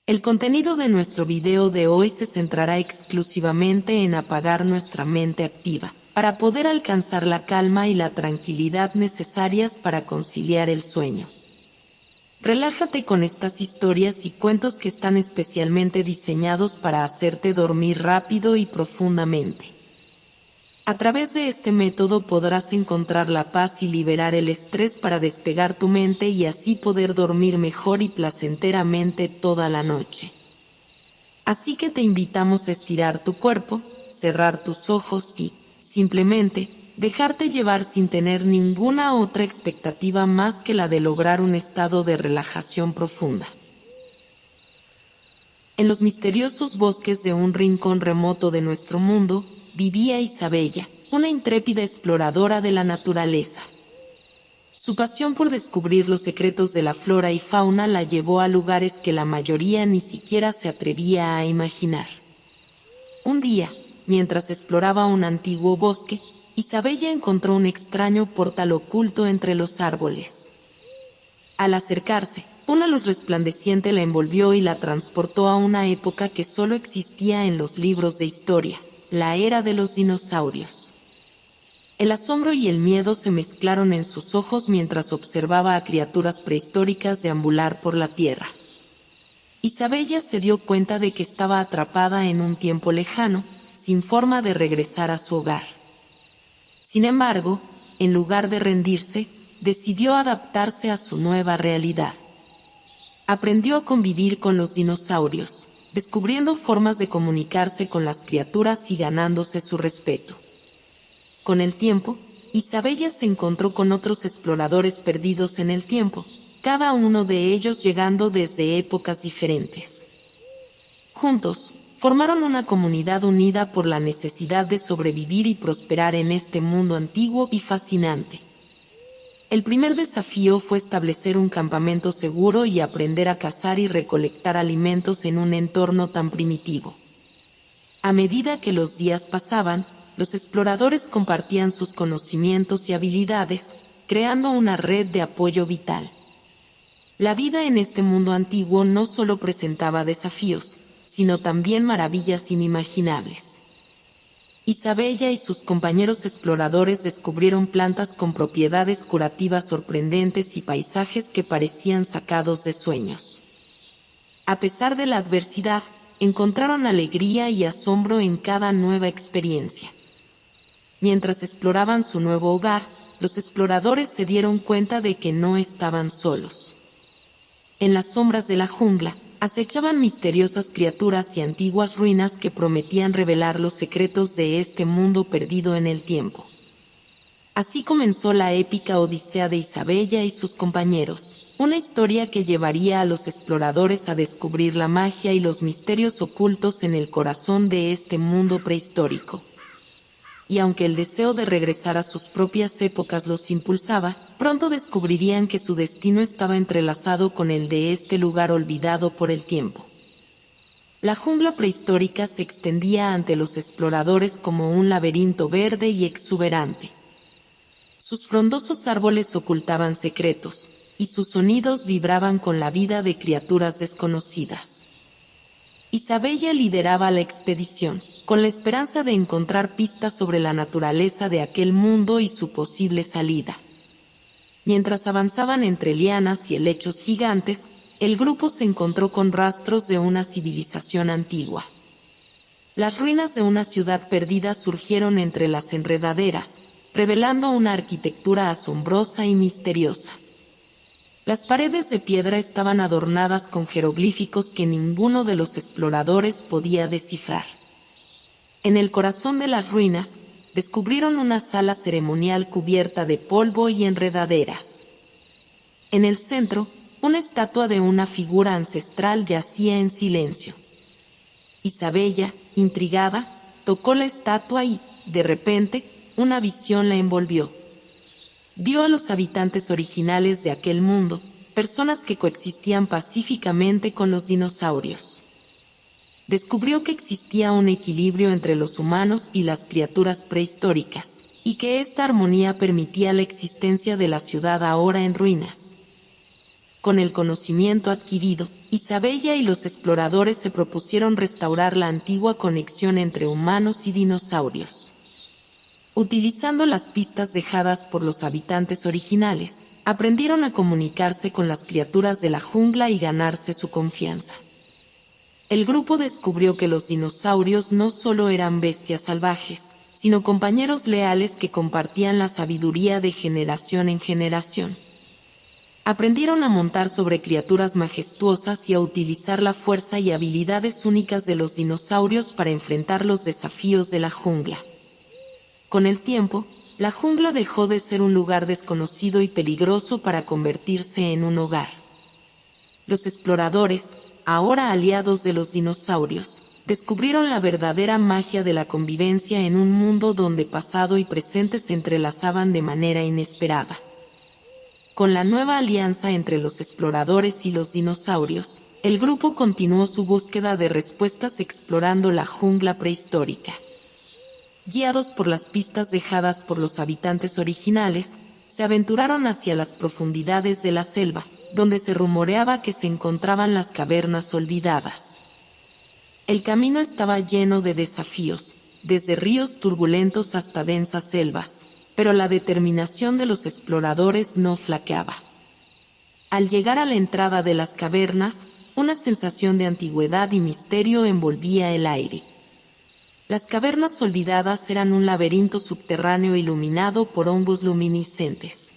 El contenido de nuestro video de hoy se centrará exclusivamente en apagar nuestra mente activa, para poder alcanzar la calma y la tranquilidad necesarias para conciliar el sueño. Relájate con estas historias y cuentos que están especialmente diseñados para hacerte dormir rápido y profundamente. A través de este método podrás encontrar la paz y liberar el estrés para despegar tu mente y así poder dormir mejor y placenteramente toda la noche. Así que te invitamos a estirar tu cuerpo, cerrar tus ojos y, simplemente, dejarte llevar sin tener ninguna otra expectativa más que la de lograr un estado de relajación profunda. En los misteriosos bosques de un rincón remoto de nuestro mundo, vivía Isabella, una intrépida exploradora de la naturaleza. Su pasión por descubrir los secretos de la flora y fauna la llevó a lugares que la mayoría ni siquiera se atrevía a imaginar. Un día, mientras exploraba un antiguo bosque, Isabella encontró un extraño portal oculto entre los árboles. Al acercarse, una luz resplandeciente la envolvió y la transportó a una época que solo existía en los libros de historia, la era de los dinosaurios. El asombro y el miedo se mezclaron en sus ojos mientras observaba a criaturas prehistóricas deambular por la tierra. Isabella se dio cuenta de que estaba atrapada en un tiempo lejano, sin forma de regresar a su hogar. Sin embargo, en lugar de rendirse, decidió adaptarse a su nueva realidad. Aprendió a convivir con los dinosaurios, descubriendo formas de comunicarse con las criaturas y ganándose su respeto. Con el tiempo, Isabella se encontró con otros exploradores perdidos en el tiempo, cada uno de ellos llegando desde épocas diferentes. Juntos, formaron una comunidad unida por la necesidad de sobrevivir y prosperar en este mundo antiguo y fascinante. El primer desafío fue establecer un campamento seguro y aprender a cazar y recolectar alimentos en un entorno tan primitivo. A medida que los días pasaban, los exploradores compartían sus conocimientos y habilidades, creando una red de apoyo vital. La vida en este mundo antiguo no solo presentaba desafíos, sino también maravillas inimaginables. Isabella y sus compañeros exploradores descubrieron plantas con propiedades curativas sorprendentes y paisajes que parecían sacados de sueños. A pesar de la adversidad, encontraron alegría y asombro en cada nueva experiencia. Mientras exploraban su nuevo hogar, los exploradores se dieron cuenta de que no estaban solos. En las sombras de la jungla, acechaban misteriosas criaturas y antiguas ruinas que prometían revelar los secretos de este mundo perdido en el tiempo. Así comenzó la épica odisea de Isabella y sus compañeros, una historia que llevaría a los exploradores a descubrir la magia y los misterios ocultos en el corazón de este mundo prehistórico. Y aunque el deseo de regresar a sus propias épocas los impulsaba, pronto descubrirían que su destino estaba entrelazado con el de este lugar olvidado por el tiempo. La jungla prehistórica se extendía ante los exploradores como un laberinto verde y exuberante. Sus frondosos árboles ocultaban secretos, y sus sonidos vibraban con la vida de criaturas desconocidas. Isabella lideraba la expedición, con la esperanza de encontrar pistas sobre la naturaleza de aquel mundo y su posible salida. Mientras avanzaban entre lianas y helechos gigantes, el grupo se encontró con rastros de una civilización antigua. Las ruinas de una ciudad perdida surgieron entre las enredaderas, revelando una arquitectura asombrosa y misteriosa. Las paredes de piedra estaban adornadas con jeroglíficos que ninguno de los exploradores podía descifrar. En el corazón de las ruinas, descubrieron una sala ceremonial cubierta de polvo y enredaderas. En el centro, una estatua de una figura ancestral yacía en silencio. Isabella, intrigada, tocó la estatua y, de repente, una visión la envolvió. Vio a los habitantes originales de aquel mundo, personas que coexistían pacíficamente con los dinosaurios. Descubrió que existía un equilibrio entre los humanos y las criaturas prehistóricas, y que esta armonía permitía la existencia de la ciudad ahora en ruinas. Con el conocimiento adquirido, Isabella y los exploradores se propusieron restaurar la antigua conexión entre humanos y dinosaurios. Utilizando las pistas dejadas por los habitantes originales, aprendieron a comunicarse con las criaturas de la jungla y ganarse su confianza. El grupo descubrió que los dinosaurios no solo eran bestias salvajes, sino compañeros leales que compartían la sabiduría de generación en generación. Aprendieron a montar sobre criaturas majestuosas y a utilizar la fuerza y habilidades únicas de los dinosaurios para enfrentar los desafíos de la jungla. Con el tiempo, la jungla dejó de ser un lugar desconocido y peligroso para convertirse en un hogar. Los exploradores, ahora aliados de los dinosaurios, descubrieron la verdadera magia de la convivencia en un mundo donde pasado y presente se entrelazaban de manera inesperada. Con la nueva alianza entre los exploradores y los dinosaurios, el grupo continuó su búsqueda de respuestas explorando la jungla prehistórica. Guiados por las pistas dejadas por los habitantes originales, se aventuraron hacia las profundidades de la selva, donde se rumoreaba que se encontraban las cavernas olvidadas. El camino estaba lleno de desafíos, desde ríos turbulentos hasta densas selvas, pero la determinación de los exploradores no flaqueaba. Al llegar a la entrada de las cavernas, una sensación de antigüedad y misterio envolvía el aire. Las cavernas olvidadas eran un laberinto subterráneo iluminado por hongos luminiscentes.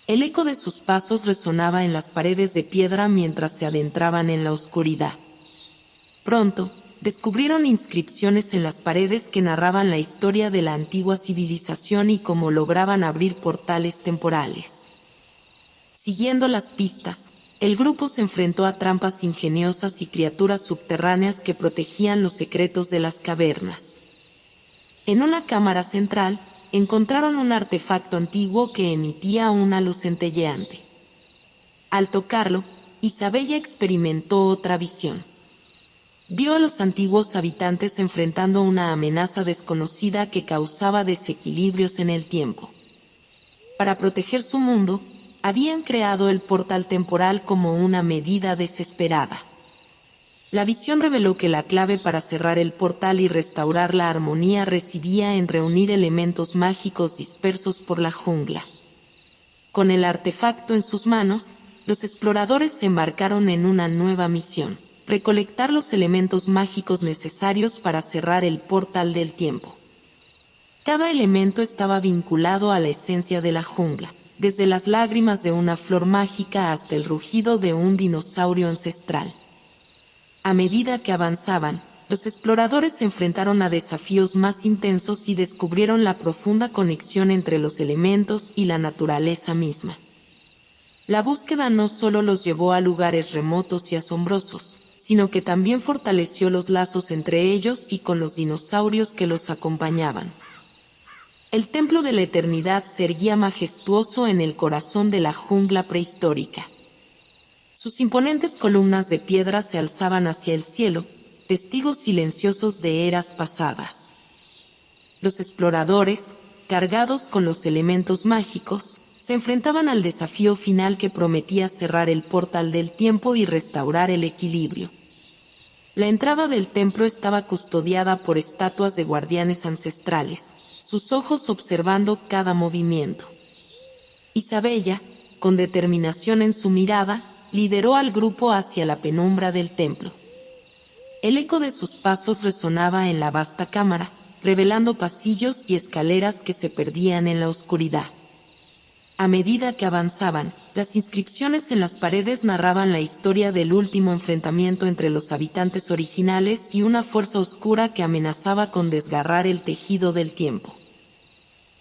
El eco de sus pasos resonaba en las paredes de piedra mientras se adentraban en la oscuridad. Pronto, descubrieron inscripciones en las paredes que narraban la historia de la antigua civilización y cómo lograban abrir portales temporales. Siguiendo las pistas, el grupo se enfrentó a trampas ingeniosas y criaturas subterráneas que protegían los secretos de las cavernas. En una cámara central, encontraron un artefacto antiguo que emitía una luz centelleante. Al tocarlo, Isabella experimentó otra visión. Vio a los antiguos habitantes enfrentando una amenaza desconocida que causaba desequilibrios en el tiempo. Para proteger su mundo, habían creado el portal temporal como una medida desesperada. La visión reveló que la clave para cerrar el portal y restaurar la armonía residía en reunir elementos mágicos dispersos por la jungla. Con el artefacto en sus manos, los exploradores se embarcaron en una nueva misión: recolectar los elementos mágicos necesarios para cerrar el portal del tiempo. Cada elemento estaba vinculado a la esencia de la jungla, desde las lágrimas de una flor mágica hasta el rugido de un dinosaurio ancestral. A medida que avanzaban, los exploradores se enfrentaron a desafíos más intensos y descubrieron la profunda conexión entre los elementos y la naturaleza misma. La búsqueda no solo los llevó a lugares remotos y asombrosos, sino que también fortaleció los lazos entre ellos y con los dinosaurios que los acompañaban. El Templo de la Eternidad se erguía majestuoso en el corazón de la jungla prehistórica. Sus imponentes columnas de piedra se alzaban hacia el cielo, testigos silenciosos de eras pasadas. Los exploradores, cargados con los elementos mágicos, se enfrentaban al desafío final que prometía cerrar el portal del tiempo y restaurar el equilibrio. La entrada del templo estaba custodiada por estatuas de guardianes ancestrales, sus ojos observando cada movimiento. Isabella, con determinación en su mirada, lideró al grupo hacia la penumbra del templo. El eco de sus pasos resonaba en la vasta cámara, revelando pasillos y escaleras que se perdían en la oscuridad. A medida que avanzaban, las inscripciones en las paredes narraban la historia del último enfrentamiento entre los habitantes originales y una fuerza oscura que amenazaba con desgarrar el tejido del tiempo.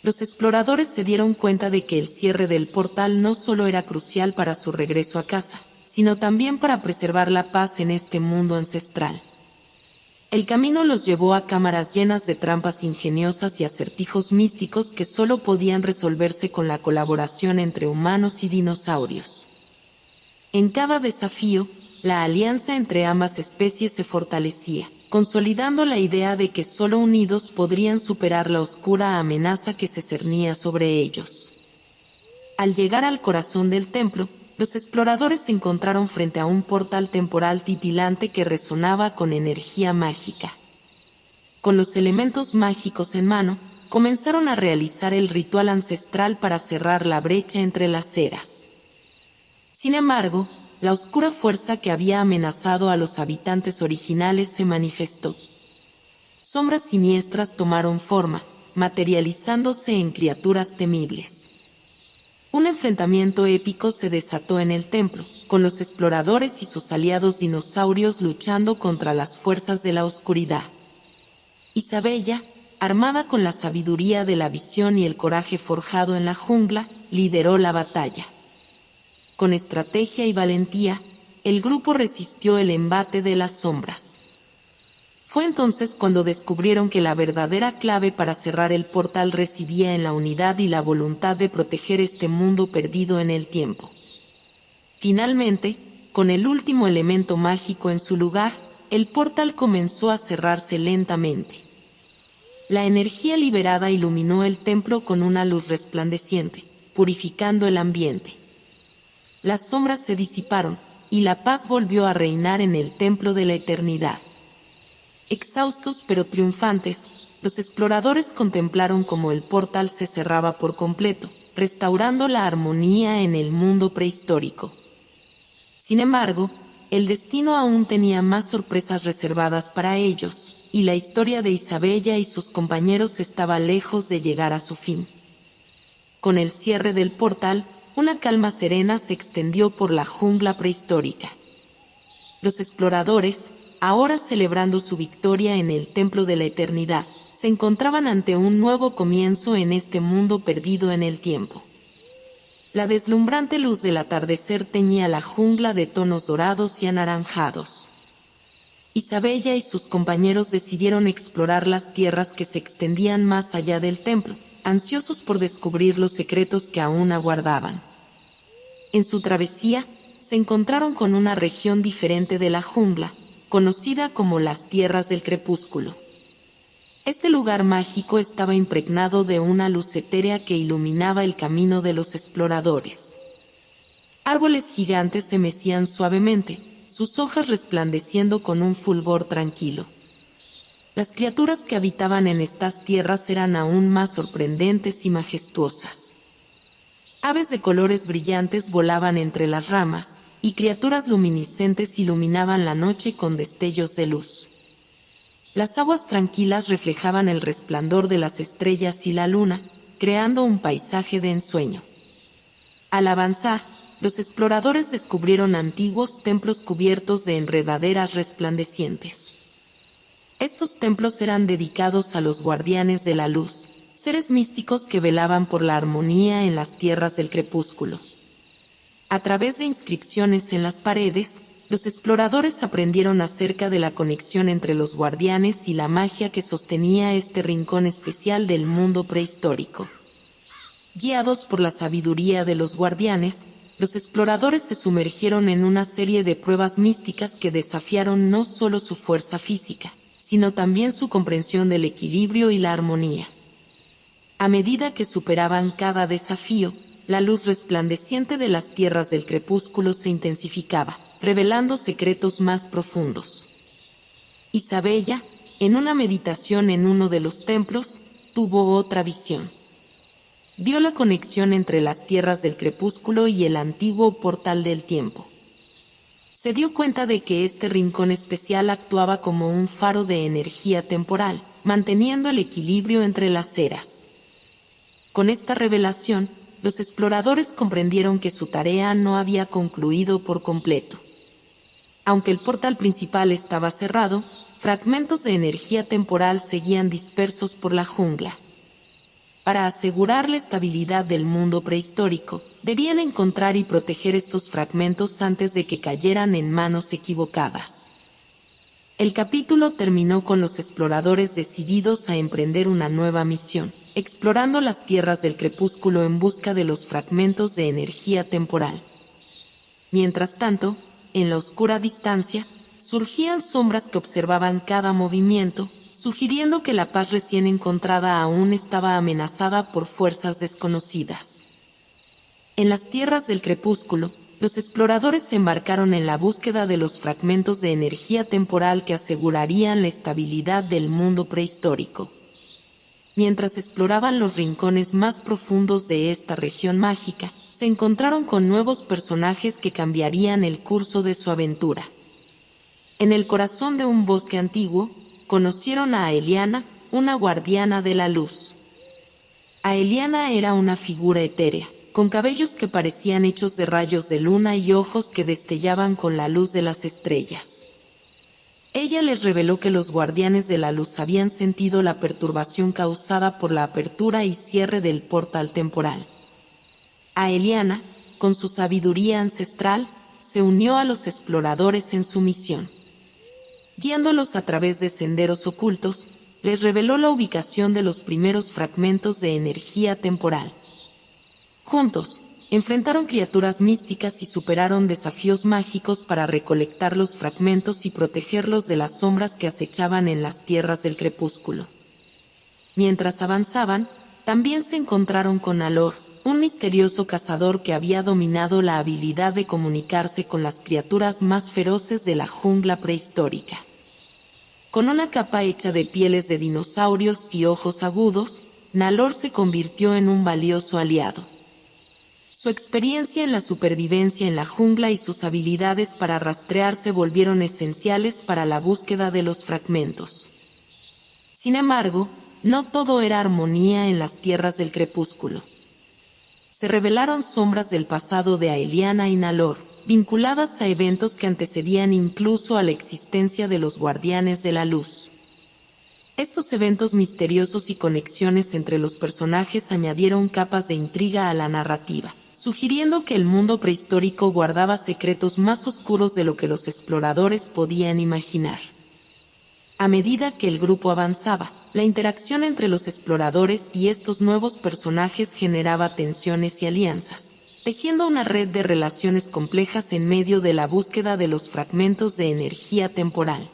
Los exploradores se dieron cuenta de que el cierre del portal no solo era crucial para su regreso a casa, sino también para preservar la paz en este mundo ancestral. El camino los llevó a cámaras llenas de trampas ingeniosas y acertijos místicos que solo podían resolverse con la colaboración entre humanos y dinosaurios. En cada desafío, la alianza entre ambas especies se fortalecía, consolidando la idea de que solo unidos podrían superar la oscura amenaza que se cernía sobre ellos. Al llegar al corazón del templo, los exploradores se encontraron frente a un portal temporal titilante que resonaba con energía mágica. Con los elementos mágicos en mano, comenzaron a realizar el ritual ancestral para cerrar la brecha entre las eras. Sin embargo, la oscura fuerza que había amenazado a los habitantes originales se manifestó. Sombras siniestras tomaron forma, materializándose en criaturas temibles. Un enfrentamiento épico se desató en el templo, con los exploradores y sus aliados dinosaurios luchando contra las fuerzas de la oscuridad. Isabella, armada con la sabiduría de la visión y el coraje forjado en la jungla, lideró la batalla. Con estrategia y valentía, el grupo resistió el embate de las sombras. Fue entonces cuando descubrieron que la verdadera clave para cerrar el portal residía en la unidad y la voluntad de proteger este mundo perdido en el tiempo. Finalmente, con el último elemento mágico en su lugar, el portal comenzó a cerrarse lentamente. La energía liberada iluminó el templo con una luz resplandeciente, purificando el ambiente. Las sombras se disiparon, y la paz volvió a reinar en el templo de la eternidad. Exhaustos pero triunfantes, los exploradores contemplaron cómo el portal se cerraba por completo, restaurando la armonía en el mundo prehistórico. Sin embargo, el destino aún tenía más sorpresas reservadas para ellos, y la historia de Isabella y sus compañeros estaba lejos de llegar a su fin. Con el cierre del portal, una calma serena se extendió por la jungla prehistórica. Los exploradores, ahora celebrando su victoria en el Templo de la Eternidad, se encontraban ante un nuevo comienzo en este mundo perdido en el tiempo. La deslumbrante luz del atardecer teñía la jungla de tonos dorados y anaranjados. Isabella y sus compañeros decidieron explorar las tierras que se extendían más allá del templo, ansiosos por descubrir los secretos que aún aguardaban. En su travesía, se encontraron con una región diferente de la jungla, conocida como las Tierras del Crepúsculo. Este lugar mágico estaba impregnado de una luz etérea que iluminaba el camino de los exploradores. Árboles gigantes se mecían suavemente, sus hojas resplandeciendo con un fulgor tranquilo. Las criaturas que habitaban en estas tierras eran aún más sorprendentes y majestuosas. Aves de colores brillantes volaban entre las ramas, y criaturas luminiscentes iluminaban la noche con destellos de luz. Las aguas tranquilas reflejaban el resplandor de las estrellas y la luna, creando un paisaje de ensueño. Al avanzar, los exploradores descubrieron antiguos templos cubiertos de enredaderas resplandecientes. Estos templos eran dedicados a los guardianes de la luz, seres místicos que velaban por la armonía en las tierras del crepúsculo. A través de inscripciones en las paredes, los exploradores aprendieron acerca de la conexión entre los guardianes y la magia que sostenía este rincón especial del mundo prehistórico. Guiados por la sabiduría de los guardianes, los exploradores se sumergieron en una serie de pruebas místicas que desafiaron no solo su fuerza física, sino también su comprensión del equilibrio y la armonía. A medida que superaban cada desafío, la luz resplandeciente de las tierras del crepúsculo se intensificaba, revelando secretos más profundos. Isabella, en una meditación en uno de los templos, tuvo otra visión. Vio la conexión entre las tierras del crepúsculo y el antiguo portal del tiempo. Se dio cuenta de que este rincón especial actuaba como un faro de energía temporal, manteniendo el equilibrio entre las eras. Con esta revelación, los exploradores comprendieron que su tarea no había concluido por completo. Aunque el portal principal estaba cerrado, fragmentos de energía temporal seguían dispersos por la jungla. Para asegurar la estabilidad del mundo prehistórico, debían encontrar y proteger estos fragmentos antes de que cayeran en manos equivocadas. El capítulo terminó con los exploradores decididos a emprender una nueva misión, explorando las tierras del crepúsculo en busca de los fragmentos de energía temporal. Mientras tanto, en la oscura distancia, surgían sombras que observaban cada movimiento, sugiriendo que la paz recién encontrada aún estaba amenazada por fuerzas desconocidas. En las tierras del crepúsculo, los exploradores se embarcaron en la búsqueda de los fragmentos de energía temporal que asegurarían la estabilidad del mundo prehistórico. Mientras exploraban los rincones más profundos de esta región mágica, se encontraron con nuevos personajes que cambiarían el curso de su aventura. En el corazón de un bosque antiguo, conocieron a Aeliana, una guardiana de la luz. Aeliana era una figura etérea, con cabellos que parecían hechos de rayos de luna y ojos que destellaban con la luz de las estrellas. Ella les reveló que los guardianes de la luz habían sentido la perturbación causada por la apertura y cierre del portal temporal. Aeliana, con su sabiduría ancestral, se unió a los exploradores en su misión. Guiándolos a través de senderos ocultos, les reveló la ubicación de los primeros fragmentos de energía temporal. Juntos, enfrentaron criaturas místicas y superaron desafíos mágicos para recolectar los fragmentos y protegerlos de las sombras que acechaban en las tierras del crepúsculo. Mientras avanzaban, también se encontraron con Nalor, un misterioso cazador que había dominado la habilidad de comunicarse con las criaturas más feroces de la jungla prehistórica. Con una capa hecha de pieles de dinosaurios y ojos agudos, Nalor se convirtió en un valioso aliado. Su experiencia en la supervivencia en la jungla y sus habilidades para rastrear se volvieron esenciales para la búsqueda de los fragmentos. Sin embargo, no todo era armonía en las tierras del crepúsculo. Se revelaron sombras del pasado de Aeliana y Nalor, vinculadas a eventos que antecedían incluso a la existencia de los guardianes de la luz. Estos eventos misteriosos y conexiones entre los personajes añadieron capas de intriga a la narrativa, sugiriendo que el mundo prehistórico guardaba secretos más oscuros de lo que los exploradores podían imaginar. A medida que el grupo avanzaba, la interacción entre los exploradores y estos nuevos personajes generaba tensiones y alianzas, tejiendo una red de relaciones complejas en medio de la búsqueda de los fragmentos de energía temporal.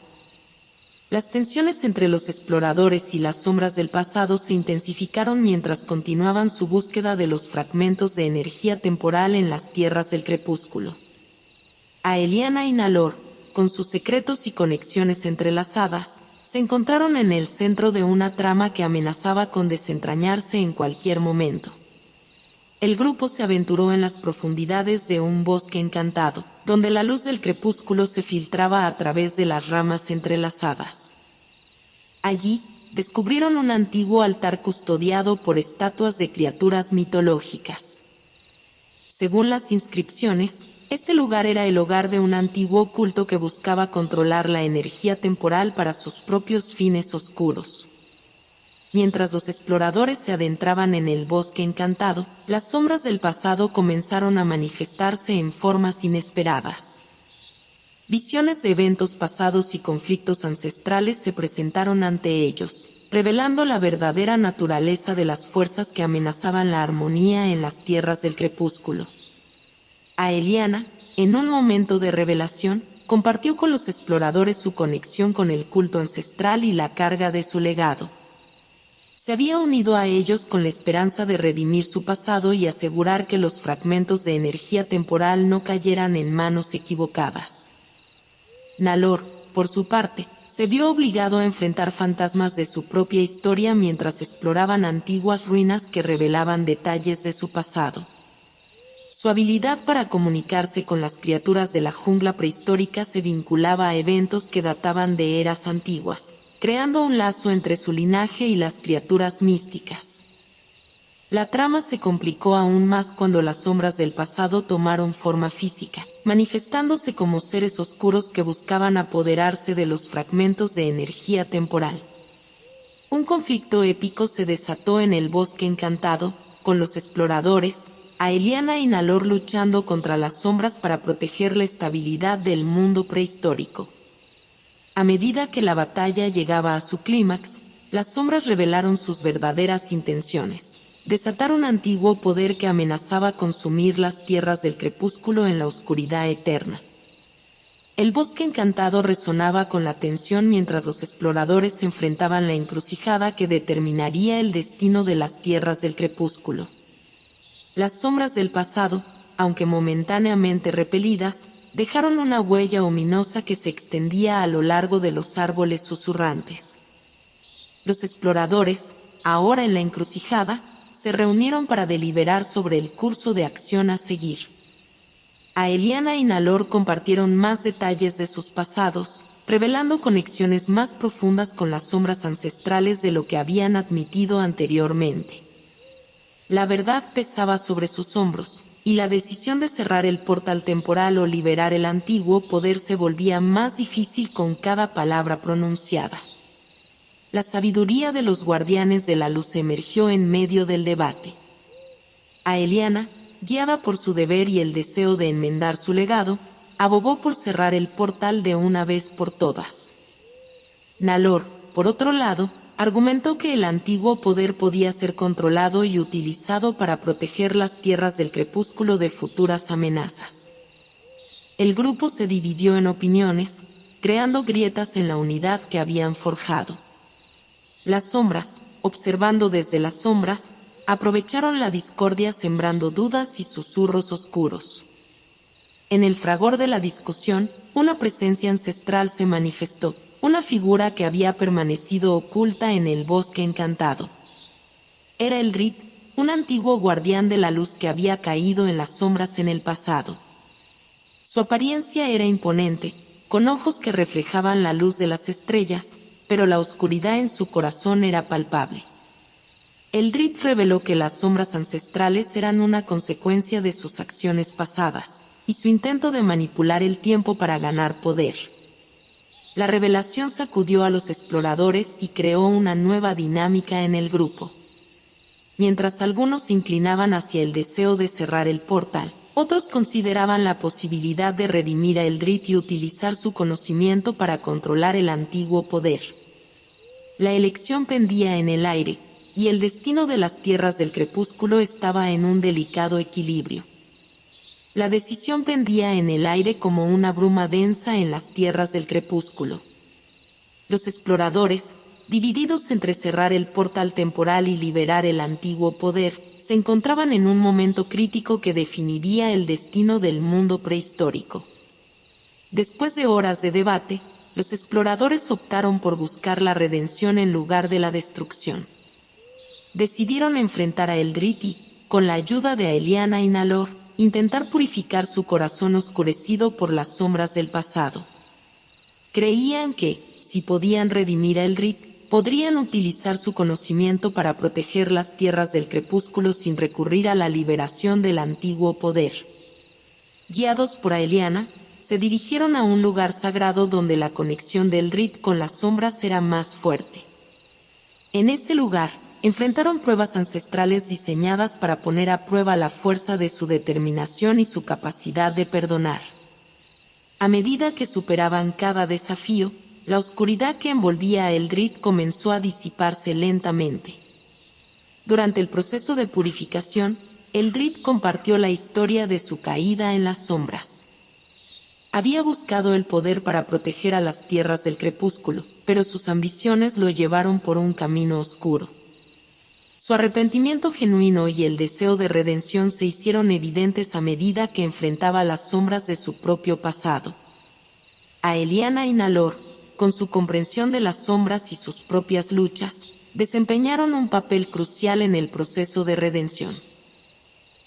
Las tensiones entre los exploradores y las sombras del pasado se intensificaron mientras continuaban su búsqueda de los fragmentos de energía temporal en las tierras del crepúsculo. Aeliana y Nalor, con sus secretos y conexiones entrelazadas, se encontraron en el centro de una trama que amenazaba con desentrañarse en cualquier momento. El grupo se aventuró en las profundidades de un bosque encantado, donde la luz del crepúsculo se filtraba a través de las ramas entrelazadas. Allí, descubrieron un antiguo altar custodiado por estatuas de criaturas mitológicas. Según las inscripciones, este lugar era el hogar de un antiguo culto que buscaba controlar la energía temporal para sus propios fines oscuros. Mientras los exploradores se adentraban en el bosque encantado, las sombras del pasado comenzaron a manifestarse en formas inesperadas. Visiones de eventos pasados y conflictos ancestrales se presentaron ante ellos, revelando la verdadera naturaleza de las fuerzas que amenazaban la armonía en las tierras del crepúsculo. Aeliana, en un momento de revelación, compartió con los exploradores su conexión con el culto ancestral y la carga de su legado. Se había unido a ellos con la esperanza de redimir su pasado y asegurar que los fragmentos de energía temporal no cayeran en manos equivocadas. Nalor, por su parte, se vio obligado a enfrentar fantasmas de su propia historia mientras exploraban antiguas ruinas que revelaban detalles de su pasado. Su habilidad para comunicarse con las criaturas de la jungla prehistórica se vinculaba a eventos que databan de eras antiguas, creando un lazo entre su linaje y las criaturas místicas. La trama se complicó aún más cuando las sombras del pasado tomaron forma física, manifestándose como seres oscuros que buscaban apoderarse de los fragmentos de energía temporal. Un conflicto épico se desató en el bosque encantado, con los exploradores, Aeliana y Nalor luchando contra las sombras para proteger la estabilidad del mundo prehistórico. A medida que la batalla llegaba a su clímax, las sombras revelaron sus verdaderas intenciones: desatar un antiguo poder que amenazaba consumir las tierras del crepúsculo en la oscuridad eterna. El bosque encantado resonaba con la tensión mientras los exploradores enfrentaban la encrucijada que determinaría el destino de las tierras del crepúsculo. Las sombras del pasado, aunque momentáneamente repelidas, dejaron una huella ominosa que se extendía a lo largo de los árboles susurrantes. Los exploradores, ahora en la encrucijada, se reunieron para deliberar sobre el curso de acción a seguir. Aeliana y Nalor compartieron más detalles de sus pasados, revelando conexiones más profundas con las sombras ancestrales de lo que habían admitido anteriormente. La verdad pesaba sobre sus hombros, y la decisión de cerrar el portal temporal o liberar el antiguo poder se volvía más difícil con cada palabra pronunciada. La sabiduría de los guardianes de la luz emergió en medio del debate. Aeliana, guiada por su deber y el deseo de enmendar su legado, abogó por cerrar el portal de una vez por todas. Nalor, por otro lado, argumentó que el antiguo poder podía ser controlado y utilizado para proteger las tierras del crepúsculo de futuras amenazas. El grupo se dividió en opiniones, creando grietas en la unidad que habían forjado. Las sombras, observando desde las sombras, aprovecharon la discordia sembrando dudas y susurros oscuros. En el fragor de la discusión, una presencia ancestral se manifestó, una figura que había permanecido oculta en el bosque encantado. Era Eldritch, un antiguo guardián de la luz que había caído en las sombras en el pasado. Su apariencia era imponente, con ojos que reflejaban la luz de las estrellas, pero la oscuridad en su corazón era palpable. Eldritch reveló que las sombras ancestrales eran una consecuencia de sus acciones pasadas, y su intento de manipular el tiempo para ganar poder. La revelación sacudió a los exploradores y creó una nueva dinámica en el grupo. Mientras algunos se inclinaban hacia el deseo de cerrar el portal, otros consideraban la posibilidad de redimir a Eldritch y utilizar su conocimiento para controlar el antiguo poder. La elección pendía en el aire, y el destino de las tierras del crepúsculo estaba en un delicado equilibrio. La decisión pendía en el aire como una bruma densa en las tierras del crepúsculo. Los exploradores, divididos entre cerrar el portal temporal y liberar el antiguo poder, se encontraban en un momento crítico que definiría el destino del mundo prehistórico. Después de horas de debate, los exploradores optaron por buscar la redención en lugar de la destrucción. Decidieron enfrentar a Eldritch y, con la ayuda de Aeliana y Nalor, intentar purificar su corazón oscurecido por las sombras del pasado. Creían que, si podían redimir a Eldritch, podrían utilizar su conocimiento para proteger las tierras del crepúsculo sin recurrir a la liberación del antiguo poder. Guiados por Aeliana, se dirigieron a un lugar sagrado donde la conexión de Eldritch con las sombras era más fuerte. En ese lugar, enfrentaron pruebas ancestrales diseñadas para poner a prueba la fuerza de su determinación y su capacidad de perdonar. A medida que superaban cada desafío, la oscuridad que envolvía a Eldritch comenzó a disiparse lentamente. Durante el proceso de purificación, Eldritch compartió la historia de su caída en las sombras. Había buscado el poder para proteger a las tierras del crepúsculo, pero sus ambiciones lo llevaron por un camino oscuro. Su arrepentimiento genuino y el deseo de redención se hicieron evidentes a medida que enfrentaba las sombras de su propio pasado. Aeliana y Nalor, con su comprensión de las sombras y sus propias luchas, desempeñaron un papel crucial en el proceso de redención.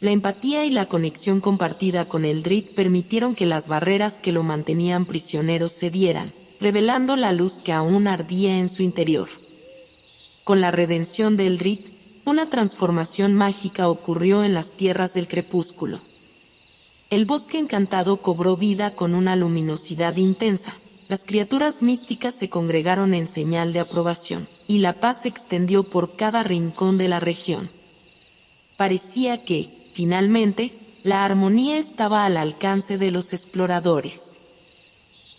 La empatía y la conexión compartida con Eldritch permitieron que las barreras que lo mantenían prisionero cedieran, revelando la luz que aún ardía en su interior. Con la redención de Eldritch, una transformación mágica ocurrió en las tierras del crepúsculo. El bosque encantado cobró vida con una luminosidad intensa, las criaturas místicas se congregaron en señal de aprobación, y la paz se extendió por cada rincón de la región. Parecía que, finalmente, la armonía estaba al alcance de los exploradores.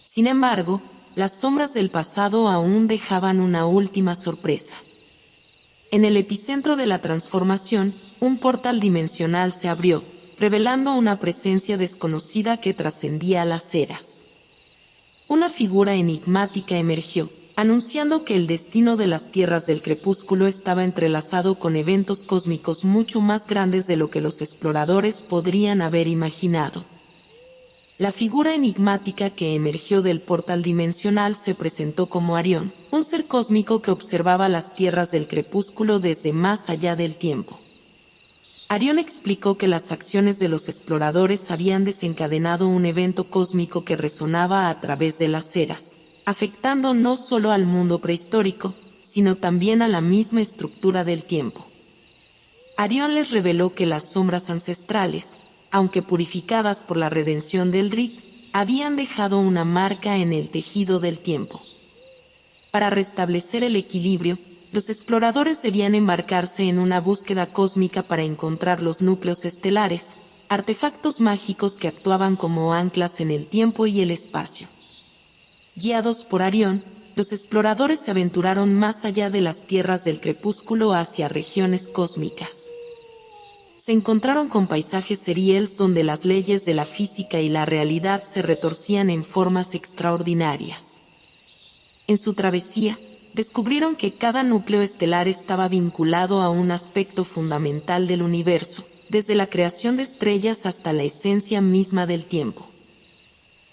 Sin embargo, las sombras del pasado aún dejaban una última sorpresa. En el epicentro de la transformación, un portal dimensional se abrió, revelando una presencia desconocida que trascendía las eras. Una figura enigmática emergió, anunciando que el destino de las tierras del crepúsculo estaba entrelazado con eventos cósmicos mucho más grandes de lo que los exploradores podrían haber imaginado. La figura enigmática que emergió del portal dimensional se presentó como Arión, un ser cósmico que observaba las tierras del crepúsculo desde más allá del tiempo. Arión explicó que las acciones de los exploradores habían desencadenado un evento cósmico que resonaba a través de las eras, afectando no solo al mundo prehistórico, sino también a la misma estructura del tiempo. Arión les reveló que las sombras ancestrales, aunque purificadas por la redención del Rit, habían dejado una marca en el tejido del tiempo. Para restablecer el equilibrio, los exploradores debían embarcarse en una búsqueda cósmica para encontrar los núcleos estelares, artefactos mágicos que actuaban como anclas en el tiempo y el espacio. Guiados por Arión, los exploradores se aventuraron más allá de las tierras del crepúsculo hacia regiones cósmicas. Se encontraron con paisajes seriales donde las leyes de la física y la realidad se retorcían en formas extraordinarias. En su travesía, descubrieron que cada núcleo estelar estaba vinculado a un aspecto fundamental del universo, desde la creación de estrellas hasta la esencia misma del tiempo.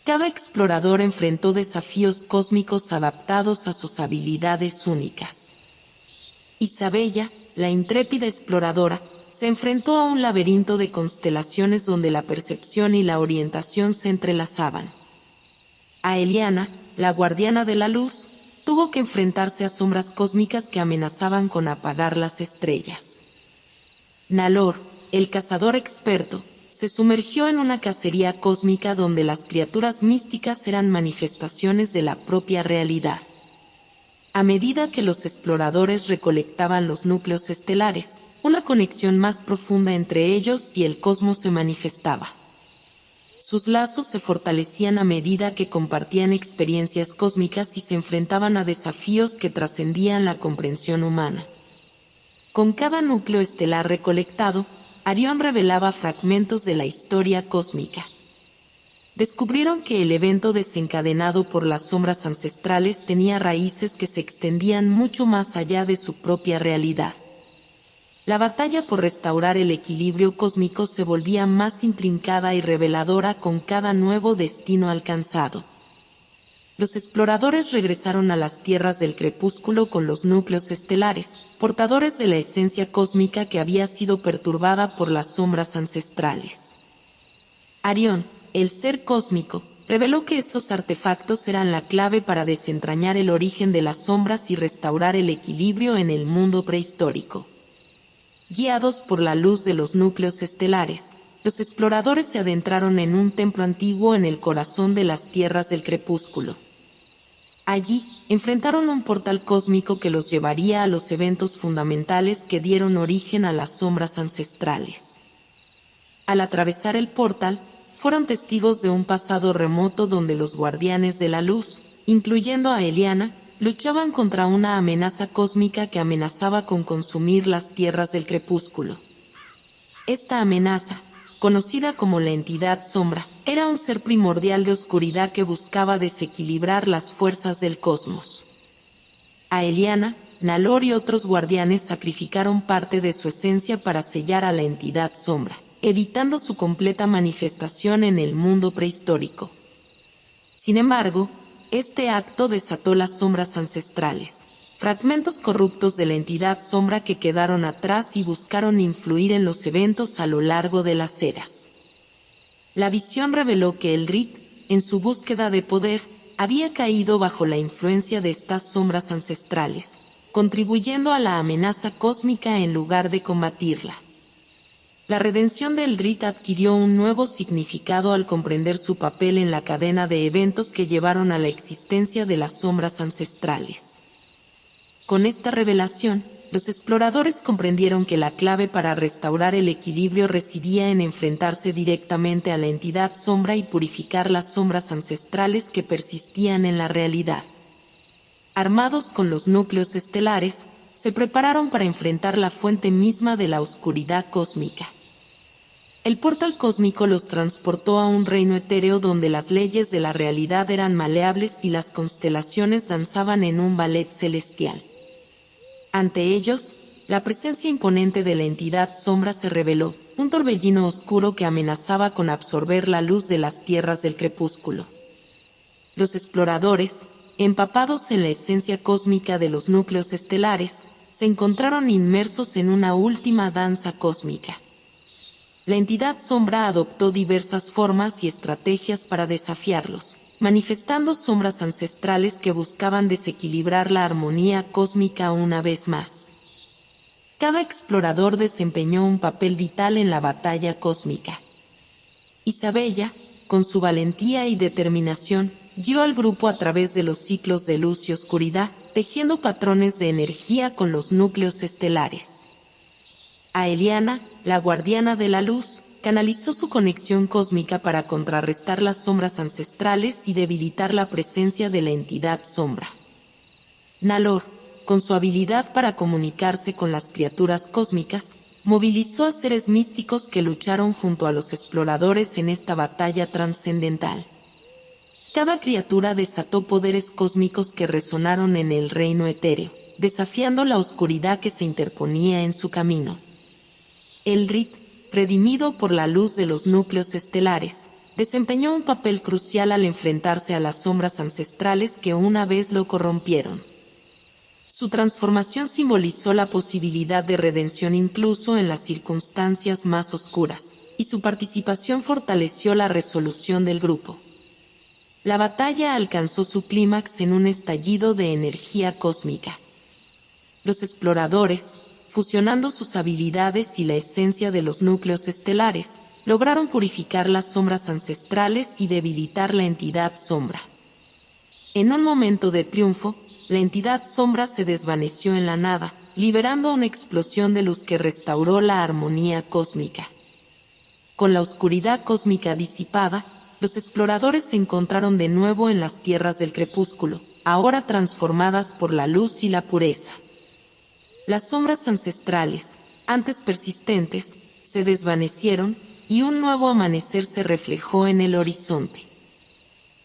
Cada explorador enfrentó desafíos cósmicos adaptados a sus habilidades únicas. Isabella, la intrépida exploradora, se enfrentó a un laberinto de constelaciones donde la percepción y la orientación se entrelazaban. Aeliana, la guardiana de la luz, tuvo que enfrentarse a sombras cósmicas que amenazaban con apagar las estrellas. Nalor, el cazador experto, se sumergió en una cacería cósmica donde las criaturas místicas eran manifestaciones de la propia realidad. A medida que los exploradores recolectaban los núcleos estelares, una conexión más profunda entre ellos y el cosmos se manifestaba. Sus lazos se fortalecían a medida que compartían experiencias cósmicas y se enfrentaban a desafíos que trascendían la comprensión humana. Con cada núcleo estelar recolectado, Arión revelaba fragmentos de la historia cósmica. Descubrieron que el evento desencadenado por las sombras ancestrales tenía raíces que se extendían mucho más allá de su propia realidad. La batalla por restaurar el equilibrio cósmico se volvía más intrincada y reveladora con cada nuevo destino alcanzado. Los exploradores regresaron a las tierras del crepúsculo con los núcleos estelares, portadores de la esencia cósmica que había sido perturbada por las sombras ancestrales. Arión, el ser cósmico, reveló que estos artefactos eran la clave para desentrañar el origen de las sombras y restaurar el equilibrio en el mundo prehistórico. Guiados por la luz de los núcleos estelares, los exploradores se adentraron en un templo antiguo en el corazón de las tierras del crepúsculo. Allí, enfrentaron un portal cósmico que los llevaría a los eventos fundamentales que dieron origen a las sombras ancestrales. Al atravesar el portal, fueron testigos de un pasado remoto donde los guardianes de la luz, incluyendo a Eliana, luchaban contra una amenaza cósmica que amenazaba con consumir las tierras del crepúsculo. Esta amenaza, conocida como la entidad sombra, era un ser primordial de oscuridad que buscaba desequilibrar las fuerzas del cosmos. Aeliana, Nalor y otros guardianes sacrificaron parte de su esencia para sellar a la entidad sombra, evitando su completa manifestación en el mundo prehistórico. Sin embargo, este acto desató las sombras ancestrales, fragmentos corruptos de la entidad sombra que quedaron atrás y buscaron influir en los eventos a lo largo de las eras. La visión reveló que el Rit, en su búsqueda de poder, había caído bajo la influencia de estas sombras ancestrales, contribuyendo a la amenaza cósmica en lugar de combatirla. La redención del Rit adquirió un nuevo significado al comprender su papel en la cadena de eventos que llevaron a la existencia de las sombras ancestrales. Con esta revelación, los exploradores comprendieron que la clave para restaurar el equilibrio residía en enfrentarse directamente a la entidad sombra y purificar las sombras ancestrales que persistían en la realidad. Armados con los núcleos estelares, se prepararon para enfrentar la fuente misma de la oscuridad cósmica. El portal cósmico los transportó a un reino etéreo donde las leyes de la realidad eran maleables y las constelaciones danzaban en un ballet celestial. Ante ellos, la presencia imponente de la entidad sombra se reveló, un torbellino oscuro que amenazaba con absorber la luz de las tierras del crepúsculo. Los exploradores, empapados en la esencia cósmica de los núcleos estelares, se encontraron inmersos en una última danza cósmica. La entidad sombra adoptó diversas formas y estrategias para desafiarlos, manifestando sombras ancestrales que buscaban desequilibrar la armonía cósmica una vez más. Cada explorador desempeñó un papel vital en la batalla cósmica. Isabella, con su valentía y determinación, guió al grupo a través de los ciclos de luz y oscuridad, tejiendo patrones de energía con los núcleos estelares. Aeliana, la guardiana de la luz, canalizó su conexión cósmica para contrarrestar las sombras ancestrales y debilitar la presencia de la entidad sombra. Nalor, con su habilidad para comunicarse con las criaturas cósmicas, movilizó a seres místicos que lucharon junto a los exploradores en esta batalla trascendental. Cada criatura desató poderes cósmicos que resonaron en el reino etéreo, desafiando la oscuridad que se interponía en su camino. Elrit, redimido por la luz de los núcleos estelares, desempeñó un papel crucial al enfrentarse a las sombras ancestrales que una vez lo corrompieron. Su transformación simbolizó la posibilidad de redención incluso en las circunstancias más oscuras, y su participación fortaleció la resolución del grupo. La batalla alcanzó su clímax en un estallido de energía cósmica. Los exploradores, fusionando sus habilidades y la esencia de los núcleos estelares, lograron purificar las sombras ancestrales y debilitar la entidad sombra. En un momento de triunfo, la entidad sombra se desvaneció en la nada, liberando una explosión de luz que restauró la armonía cósmica. Con la oscuridad cósmica disipada, los exploradores se encontraron de nuevo en las tierras del crepúsculo, ahora transformadas por la luz y la pureza. Las sombras ancestrales, antes persistentes, se desvanecieron, y un nuevo amanecer se reflejó en el horizonte.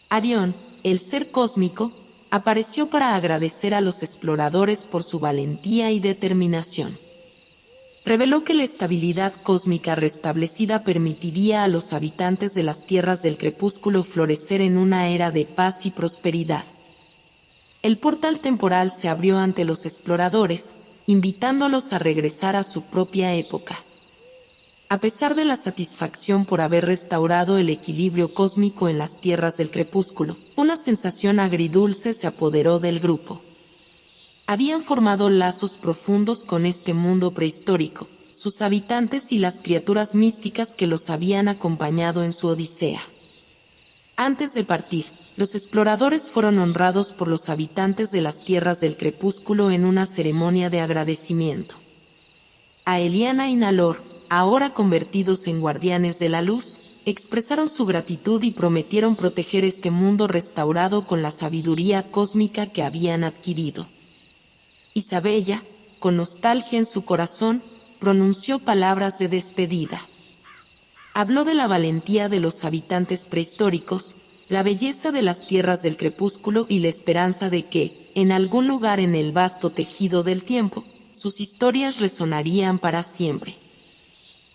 Arión, el ser cósmico, apareció para agradecer a los exploradores por su valentía y determinación. Reveló que la estabilidad cósmica restablecida permitiría a los habitantes de las tierras del crepúsculo florecer en una era de paz y prosperidad. El portal temporal se abrió ante los exploradores, invitándolos a regresar a su propia época. A pesar de la satisfacción por haber restaurado el equilibrio cósmico en las tierras del crepúsculo, una sensación agridulce se apoderó del grupo. Habían formado lazos profundos con este mundo prehistórico, sus habitantes y las criaturas místicas que los habían acompañado en su odisea. Antes de partir, los exploradores fueron honrados por los habitantes de las tierras del crepúsculo en una ceremonia de agradecimiento. Aeliana y Nalor, ahora convertidos en guardianes de la luz, expresaron su gratitud y prometieron proteger este mundo restaurado con la sabiduría cósmica que habían adquirido. Isabella, con nostalgia en su corazón, pronunció palabras de despedida. Habló de la valentía de los habitantes prehistóricos, la belleza de las tierras del crepúsculo y la esperanza de que, en algún lugar en el vasto tejido del tiempo, sus historias resonarían para siempre.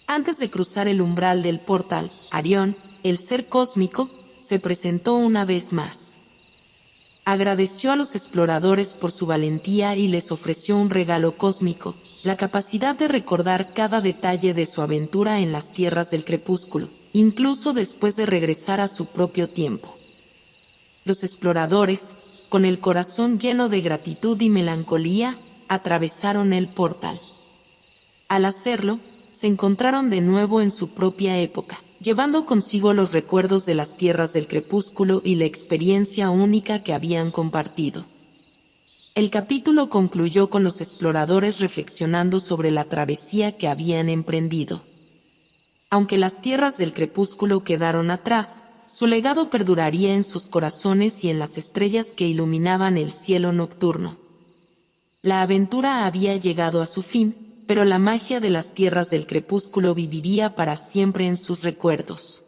Antes de cruzar el umbral del portal, Arión, el ser cósmico, se presentó una vez más. Agradeció a los exploradores por su valentía y les ofreció un regalo cósmico, la capacidad de recordar cada detalle de su aventura en las tierras del crepúsculo, incluso después de regresar a su propio tiempo. Los exploradores, con el corazón lleno de gratitud y melancolía, atravesaron el portal. Al hacerlo, se encontraron de nuevo en su propia época, llevando consigo los recuerdos de las tierras del crepúsculo y la experiencia única que habían compartido. El capítulo concluyó con los exploradores reflexionando sobre la travesía que habían emprendido. Aunque las tierras del crepúsculo quedaron atrás, su legado perduraría en sus corazones y en las estrellas que iluminaban el cielo nocturno. La aventura había llegado a su fin, pero la magia de las tierras del crepúsculo viviría para siempre en sus recuerdos.